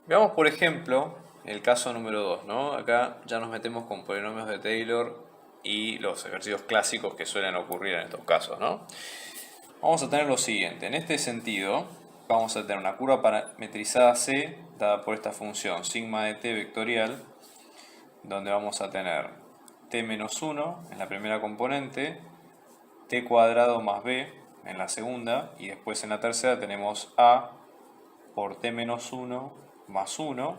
Veamos, por ejemplo, el caso número 2, ¿no? Acá ya nos metemos con polinomios de Taylor y los ejercicios clásicos que suelen ocurrir en estos casos, ¿no? Vamos a tener lo siguiente. En este sentido, vamos a tener una curva parametrizada C dada por esta función sigma de t vectorial, donde vamos a tener t menos 1 en la primera componente, t cuadrado más b en la segunda, y después en la tercera tenemos a por t menos 1 más 1,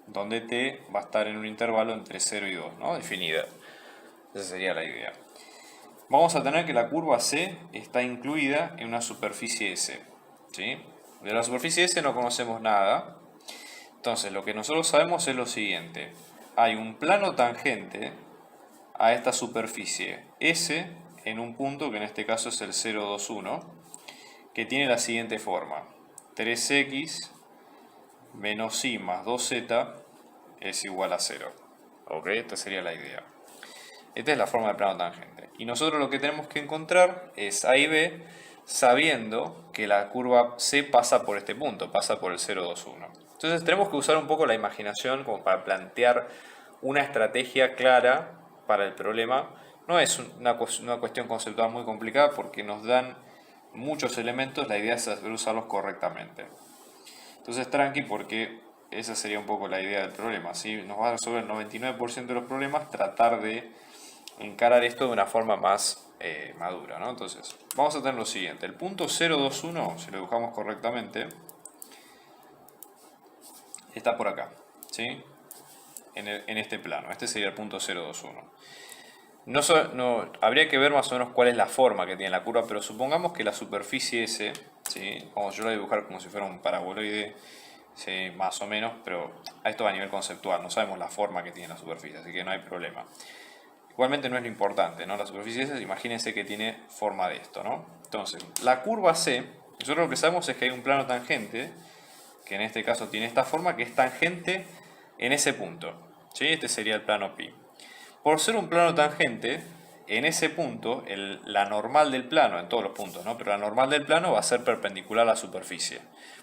donde t va a estar en un intervalo entre 0 y 2, ¿no? Definida. Esa sería la idea. Vamos a tener que la curva C está incluida en una superficie S, ¿sí? De la superficie S no conocemos nada. Entonces lo que nosotros sabemos es lo siguiente. Hay un plano tangente a esta superficie S en un punto que en este caso es el 0, 2, 1, que tiene la siguiente forma. 3x menos y más 2z es igual a 0. ¿Ok? Esta sería la idea. Esta es la forma del plano tangente. Y nosotros lo que tenemos que encontrar es A y B sabiendo que la curva C pasa por este punto, pasa por el 0, 2, 1. Entonces tenemos que usar un poco la imaginación como para plantear una estrategia clara para el problema. No es una cuestión conceptual muy complicada porque nos dan muchos elementos, la idea es saber usarlos correctamente. Entonces tranqui porque esa sería un poco la idea del problema, ¿sí? Nos va a resolver el 99% de los problemas, tratar de encarar esto de una forma más madura, ¿no? Entonces, vamos a tener lo siguiente. El punto 021, si lo dibujamos correctamente, está por acá, ¿sí? En este plano. Este sería el punto 021. Habría que ver más o menos cuál es la forma que tiene la curva, pero supongamos que la superficie S, ¿sí? Vamos, yo la voy a dibujar como si fuera un paraboloide, ¿sí? Más o menos, pero esto va a nivel conceptual, no sabemos la forma que tiene la superficie, así que no hay problema. Igualmente no es lo importante, ¿no? La superficie S, imagínense que tiene forma de esto, ¿no? Entonces, la curva C, nosotros lo que sabemos es que hay un plano tangente, que en este caso tiene esta forma, que es tangente en ese punto, ¿sí? Este sería el plano pi. Por ser un plano tangente, en ese punto, la normal del plano, en todos los puntos, ¿no? Pero la normal del plano va a ser perpendicular a la superficie,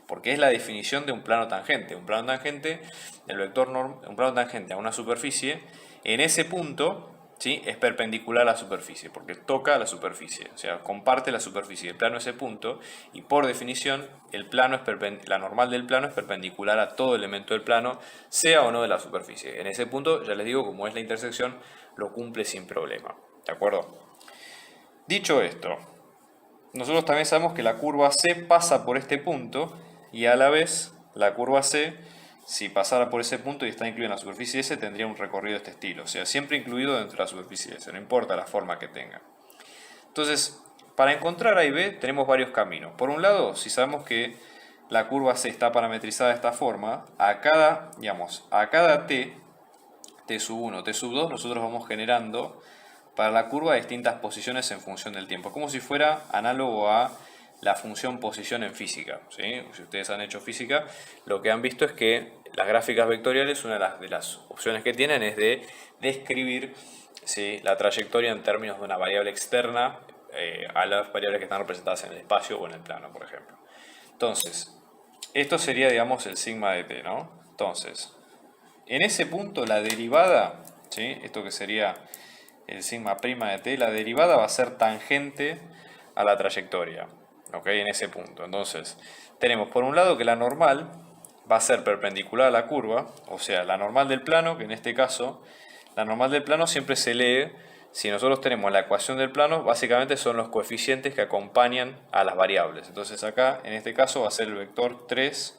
porque es la definición de un plano tangente. Un plano tangente, un plano tangente a una superficie, en ese punto, ¿sí? Es perpendicular a la superficie, porque toca la superficie, o sea, comparte la superficie del plano ese punto, y por definición, la normal del plano es perpendicular a todo elemento del plano, sea o no de la superficie. En ese punto, ya les digo, como es la intersección, lo cumple sin problema. ¿De acuerdo? Dicho esto, nosotros también sabemos que la curva C pasa por este punto y a la vez la curva C, si pasara por ese punto y está incluida en la superficie S, tendría un recorrido de este estilo. O sea, siempre incluido dentro de la superficie S, no importa la forma que tenga. Entonces, para encontrar A y B tenemos varios caminos. Por un lado, si sabemos que la curva C está parametrizada de esta forma, a cada t sub 1, t sub 2, nosotros vamos generando para la curva distintas posiciones en función del tiempo. Es como si fuera análogo a la función posición en física, ¿sí? Si ustedes han hecho física, lo que han visto es que las gráficas vectoriales, una de las opciones que tienen es de describir, ¿sí? La trayectoria en términos de una variable externa a las variables que están representadas en el espacio o en el plano, por ejemplo. Entonces, esto sería, digamos, el sigma de t, ¿no? Entonces, en ese punto la derivada, ¿sí? Esto que sería el sigma prima de t, la derivada va a ser tangente a la trayectoria, ¿ok? En ese punto. Entonces, tenemos por un lado que la normal va a ser perpendicular a la curva, o sea, la normal del plano, que en este caso, la normal del plano siempre se lee, si nosotros tenemos la ecuación del plano, básicamente son los coeficientes que acompañan a las variables. Entonces acá, en este caso, va a ser el vector 3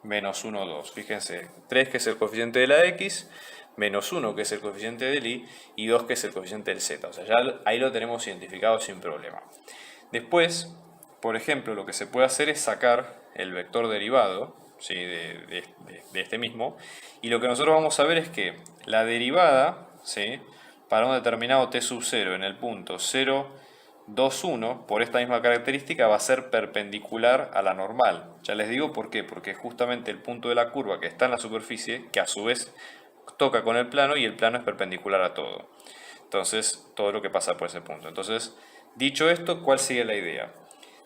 menos 1, 2. Fíjense, 3 que es el coeficiente de la x, menos 1 que es el coeficiente del y 2 que es el coeficiente del z. O sea, ya ahí lo tenemos identificado sin problema. Después, por ejemplo, lo que se puede hacer es sacar el vector derivado, ¿sí? de este mismo, y lo que nosotros vamos a ver es que la derivada, ¿sí? Para un determinado t sub 0 en el punto 0, 2, 1, por esta misma característica va a ser perpendicular a la normal. Ya les digo por qué, porque justamente el punto de la curva que está en la superficie, que a su vez toca con el plano y el plano es perpendicular a todo. Entonces, todo lo que pasa por ese punto. Entonces, dicho esto, ¿cuál sigue la idea?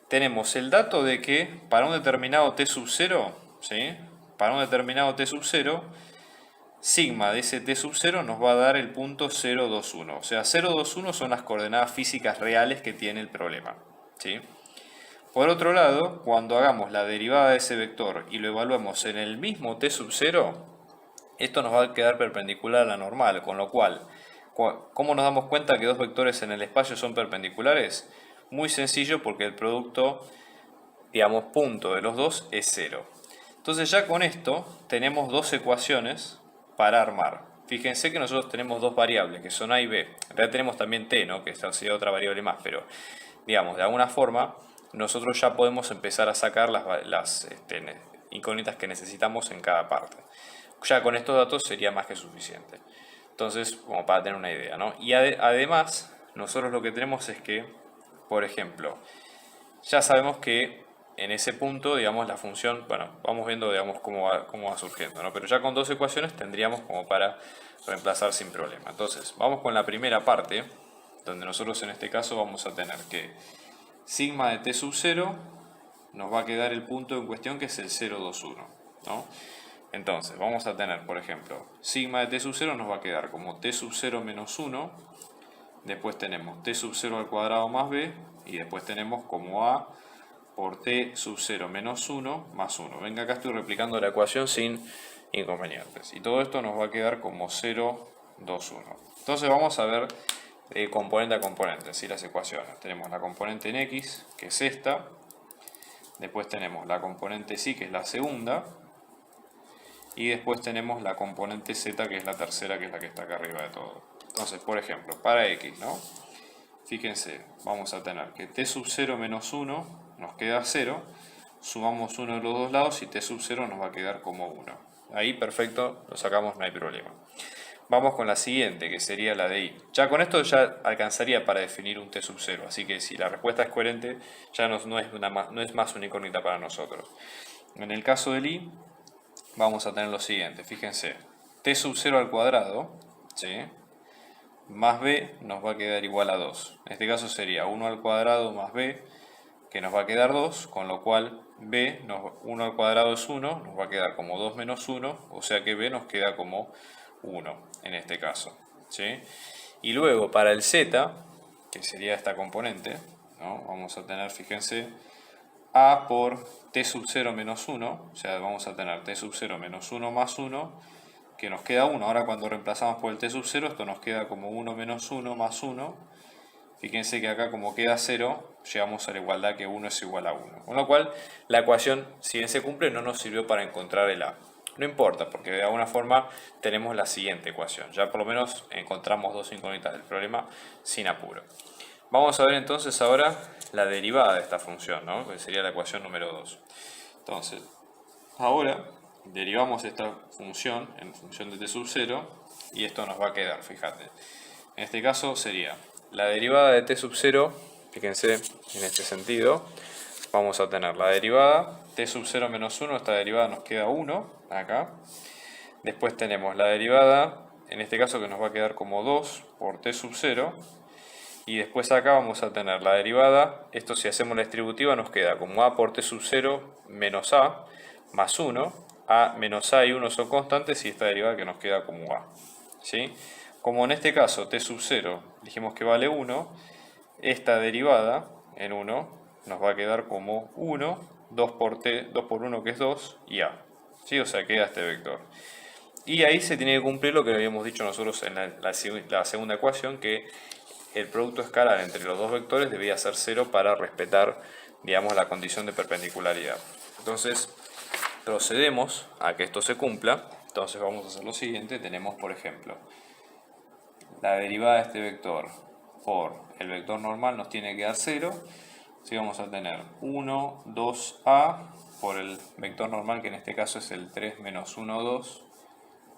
Tenemos el dato de que para un determinado t sub 0, ¿sí? para un determinado t sub 0, sigma de ese t sub 0 nos va a dar el punto 0, 2, 1. O sea, 0, 2, 1 son las coordenadas físicas reales que tiene el problema, ¿sí? Por otro lado, cuando hagamos la derivada de ese vector y lo evaluemos en el mismo t sub 0, esto nos va a quedar perpendicular a la normal, con lo cual, ¿cómo nos damos cuenta que dos vectores en el espacio son perpendiculares? Muy sencillo, porque el producto, digamos, punto de los dos es 0. Entonces ya con esto tenemos dos ecuaciones para armar. Fíjense que nosotros tenemos dos variables, que son A y B. En realidad tenemos también T, ¿no? Que sería otra variable más, pero digamos, de alguna forma, nosotros ya podemos empezar a sacar las incógnitas que necesitamos en cada parte. Ya con estos datos sería más que suficiente. Entonces, como para tener una idea, ¿no? Y además, nosotros lo que tenemos es que, por ejemplo, ya sabemos que en ese punto, digamos, la función, bueno, vamos viendo, digamos, cómo va surgiendo, ¿no? Pero ya con dos ecuaciones tendríamos como para reemplazar sin problema. Entonces, vamos con la primera parte, donde nosotros en este caso vamos a tener que sigma de t sub 0 nos va a quedar el punto en cuestión, que es el 0, 2, 1, ¿no? Entonces, vamos a tener, por ejemplo, sigma de t sub 0 nos va a quedar como t sub 0 menos 1, después tenemos t sub 0 al cuadrado más b, y después tenemos como a por t sub 0 menos 1 más 1. Venga, acá estoy replicando la ecuación sin inconvenientes. Y todo esto nos va a quedar como 0, 2, 1. Entonces vamos a ver componente a componente, ¿sí? Las ecuaciones. Tenemos la componente en x, que es esta. Después tenemos la componente sí, que es la segunda. Y después tenemos la componente z, que es la tercera, que es la que está acá arriba de todo. Entonces, por ejemplo, para x, ¿no? Fíjense, vamos a tener que t sub 0 menos 1 nos queda 0. Sumamos 1 de los dos lados y t sub 0 nos va a quedar como 1. Ahí perfecto, lo sacamos, no hay problema. Vamos con la siguiente, que sería la de i. Ya con esto ya alcanzaría para definir un t sub 0. Así que si la respuesta es coherente, ya no es más una incógnita para nosotros. En el caso del i, vamos a tener lo siguiente. Fíjense, t sub 0 al cuadrado, ¿sí?, más b nos va a quedar igual a 2. En este caso sería 1 al cuadrado más b, que nos va a quedar 2, con lo cual 1 al cuadrado es 1, nos va a quedar como 2 menos 1, o sea que b nos queda como 1 en este caso, ¿sí? Y luego para el z, que sería esta componente, ¿no?, vamos a tener, fíjense, a por t sub 0 menos 1, o sea, vamos a tener t sub 0 menos 1 más 1, que nos queda 1. Ahora cuando reemplazamos por el t sub 0, esto nos queda como 1 menos 1 más 1. Fíjense que acá, como queda 0, llegamos a la igualdad que 1 es igual a 1. Con lo cual, la ecuación, si bien se cumple, no nos sirvió para encontrar el a. No importa, porque de alguna forma tenemos la siguiente ecuación. Ya por lo menos encontramos dos incógnitas del problema sin apuro. Vamos a ver entonces ahora la derivada de esta función, ¿no?, que sería la ecuación número 2. Entonces, ahora derivamos esta función en función de t sub 0 y esto nos va a quedar, fíjate. En este caso sería la derivada de t sub 0, fíjense, en este sentido, vamos a tener la derivada t sub 0 menos 1, esta derivada nos queda 1, acá. Después tenemos la derivada, en este caso, que nos va a quedar como 2 por t sub 0. Y después acá vamos a tener la derivada, esto si hacemos la distributiva nos queda como a por t sub 0 menos a más 1. A menos a y 1 son constantes y esta derivada que nos queda como a, ¿sí? Como en este caso t sub 0 dijimos que vale 1, esta derivada en 1 nos va a quedar como 1, 2 por 1 que es 2 y a, ¿sí? O sea, queda este vector. Y ahí se tiene que cumplir lo que habíamos dicho nosotros en la segunda ecuación, que el producto escalar entre los dos vectores debía ser 0 para respetar, digamos, la condición de perpendicularidad. Entonces, procedemos a que esto se cumpla. Entonces vamos a hacer lo siguiente. Tenemos, por ejemplo, la derivada de este vector por el vector normal nos tiene que dar 0. Así vamos a tener 1, 2a por el vector normal, que en este caso es el 3 menos 1, 2,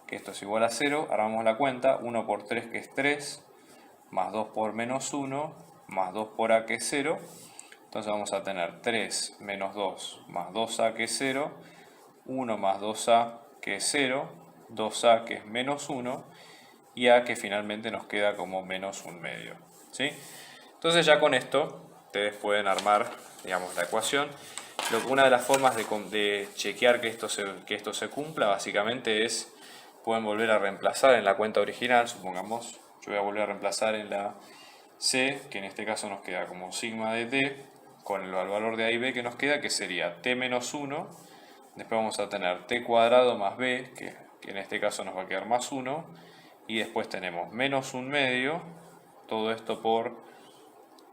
que esto es igual a 0. Armamos la cuenta. 1 por 3, que es 3, más 2 por menos 1, más 2 por a, que es 0. Entonces vamos a tener 3 menos 2 más 2a, que es 0, 1 más 2a, que es 0, 2a, que es menos 1, y a, que finalmente nos queda como menos 1/2, ¿sí? Entonces ya con esto ustedes pueden armar, digamos, la ecuación. Una de las formas de chequear que esto se cumpla básicamente es, pueden volver a reemplazar en la cuenta original, supongamos, yo voy a volver a reemplazar en la C, que en este caso nos queda como sigma de t, con el valor de A y B que nos queda, que sería t menos 1, después vamos a tener t cuadrado más b, que en este caso nos va a quedar más 1, y después tenemos menos 1 medio, todo esto por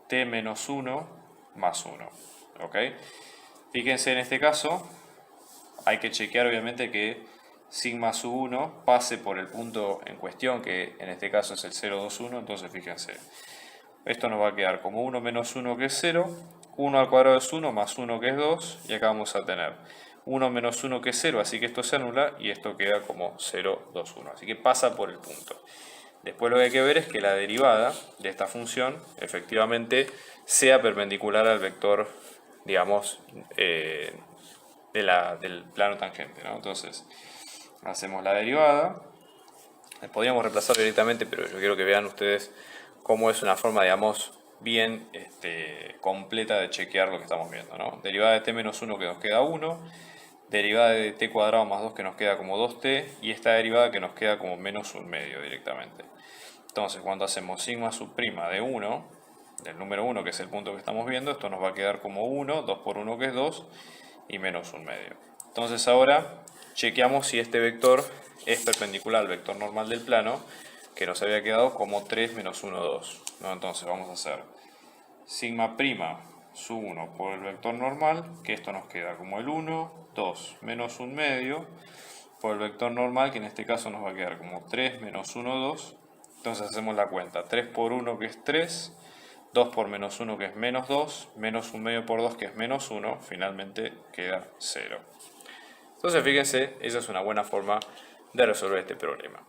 t menos 1 más 1, ¿ok? Fíjense en este caso, hay que chequear obviamente que sigma sub 1 pase por el punto en cuestión, que en este caso es el 0, 2, 1, entonces fíjense. Esto nos va a quedar como 1 menos 1 que es 0, 1 al cuadrado es 1 más 1 que es 2, y acá vamos a tener 1 menos 1 que es 0, así que esto se anula y esto queda como 0, 2, 1, así que pasa por el punto. Después lo que hay que ver es que la derivada de esta función efectivamente sea perpendicular al vector, digamos, del plano tangente, ¿no? Entonces, hacemos la derivada. Podríamos reemplazar directamente, pero yo quiero que vean ustedes cómo es una forma, digamos, bien completa de chequear lo que estamos viendo, ¿no? Derivada de t menos 1 que nos queda 1, derivada de t cuadrado más 2 que nos queda como 2t, y esta derivada que nos queda como menos 1 medio directamente. Entonces, cuando hacemos sigma subprima de 1, del número 1, que es el punto que estamos viendo, esto nos va a quedar como 1, 2 por 1 que es 2, y menos 1 medio. Entonces ahora chequeamos si este vector es perpendicular al vector normal del plano, que nos había quedado como 3 menos 1, 2, ¿no? Entonces vamos a hacer sigma prima sub 1 por el vector normal, que esto nos queda como el 1, 2, menos 1 medio, por el vector normal, que en este caso nos va a quedar como 3 menos 1, 2. Entonces hacemos la cuenta, 3 por 1 que es 3, 2 por menos 1 que es menos 2, menos 1 medio por 2 que es menos 1, finalmente queda 0. Entonces fíjense, esa es una buena forma de resolver este problema.